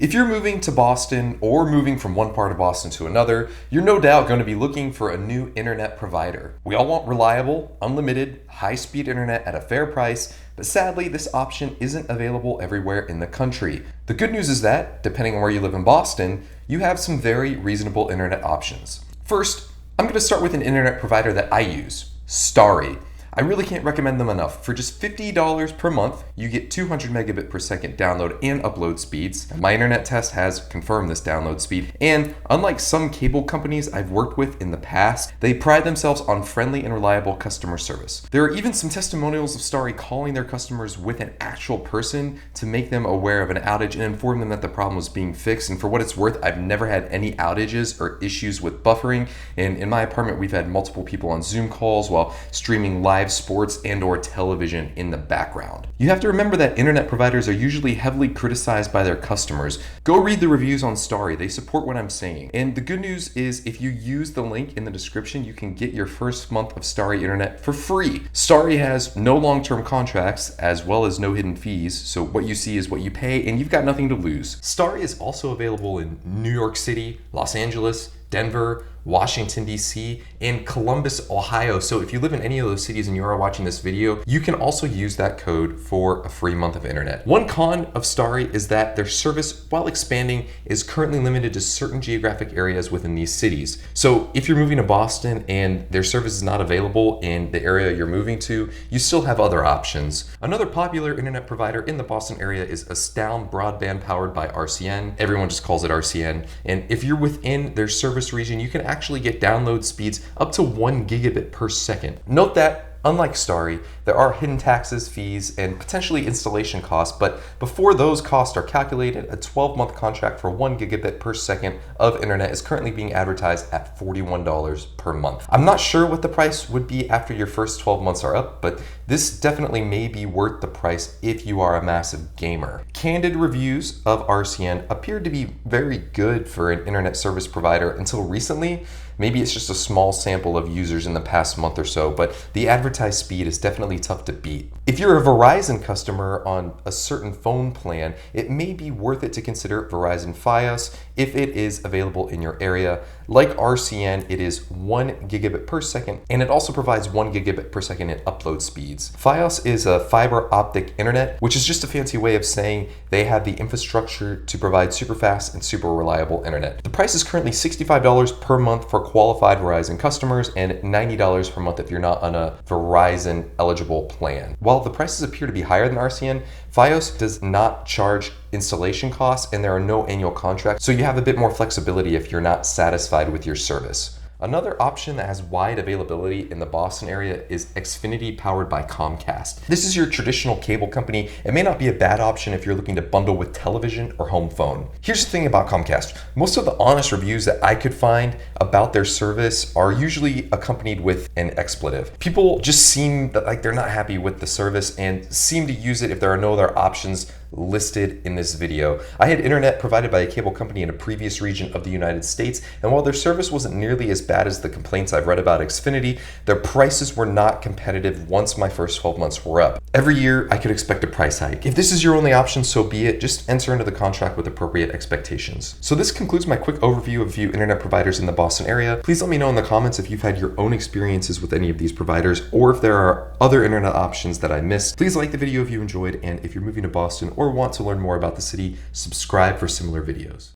If you're moving to Boston or moving from one part of Boston to another, you're no doubt going to be looking for a new internet provider. We all want reliable, unlimited, high-speed internet at a fair price, but sadly, this option isn't available everywhere in the country. The good news is that, depending on where you live in Boston, you have some very reasonable internet options. First, I'm going to start with an internet provider that I use, Starry. I really can't recommend them enough. For just $50 per month, you get 200 megabit per second download and upload speeds. My internet test has confirmed this download speed, and unlike some cable companies I've worked with in the past, they pride themselves on friendly and reliable customer service. There are even some testimonials of Starry calling their customers with an actual person to make them aware of an outage and inform them that the problem was being fixed. And for what it's worth, I've never had any outages or issues with buffering. And in my apartment, we've had multiple people on Zoom calls while streaming live sports and or television in the background. You have to remember that internet providers are usually heavily criticized by their customers. Go read the reviews on Starry. They support what I'm saying. And the good news is if you use the link in the description, you can get your first month of Starry internet for free. Starry has no long-term contracts as well as no hidden fees, so what you see is what you pay and you've got nothing to lose. Starry is also available in New York City, Los Angeles, Denver, Washington, D.C., and Columbus, Ohio. So if you live in any of those cities and you are watching this video, you can also use that code for a free month of internet. One con of Starry is that their service, while expanding, is currently limited to certain geographic areas within these cities. So if you're moving to Boston and their service is not available in the area you're moving to, you still have other options. Another popular internet provider in the Boston area is Astound Broadband, powered by RCN. Everyone just calls it RCN. And if you're within their service region, you can actually get download speeds up to 1 gigabit per second. Note that, unlike Starry, there are hidden taxes, fees, and potentially installation costs, but before those costs are calculated, a 12-month contract for 1 gigabit per second of internet is currently being advertised at $41 per month. I'm not sure what the price would be after your first 12 months are up, but this definitely may be worth the price if you are a massive gamer. Candid reviews of RCN appeared to be very good for an internet service provider until recently. Maybe it's just a small sample of users in the past month or so, but the advertised speed is definitely tough to beat. If you're a Verizon customer on a certain phone plan, it may be worth it to consider Verizon Fios if it is available in your area. Like RCN, it is 1 gigabit per second, and it also provides 1 gigabit per second in upload speeds. Fios is a fiber optic internet, which is just a fancy way of saying they have the infrastructure to provide super fast and super reliable internet. The price is currently $65 per month for qualified Verizon customers and $90 per month if you're not on a Verizon eligible plan. While the prices appear to be higher than RCN, Fios does not charge installation costs and there are no annual contracts, so you have a bit more flexibility if you're not satisfied with your service. Another option that has wide availability in the Boston area is Xfinity, powered by Comcast. This is your traditional cable company. It may not be a bad option if you're looking to bundle with television or home phone. Here's the thing about Comcast. Most of the honest reviews that I could find about their service are usually accompanied with an expletive. People just seem like they're not happy with the service and seem to use it if there are no other options listed in this video. I had internet provided by a cable company in a previous region of the United States, and while their service wasn't nearly as bad as the complaints I've read about Xfinity, their prices were not competitive once my first 12 months were up. Every year, I could expect a price hike. If this is your only option, so be it. Just enter into the contract with appropriate expectations. So this concludes my quick overview of a few internet providers in the Boston area. Please let me know in the comments if you've had your own experiences with any of these providers, or if there are other internet options that I missed. Please like the video if you enjoyed, and if you're moving to Boston or want to learn more about the city, subscribe for similar videos.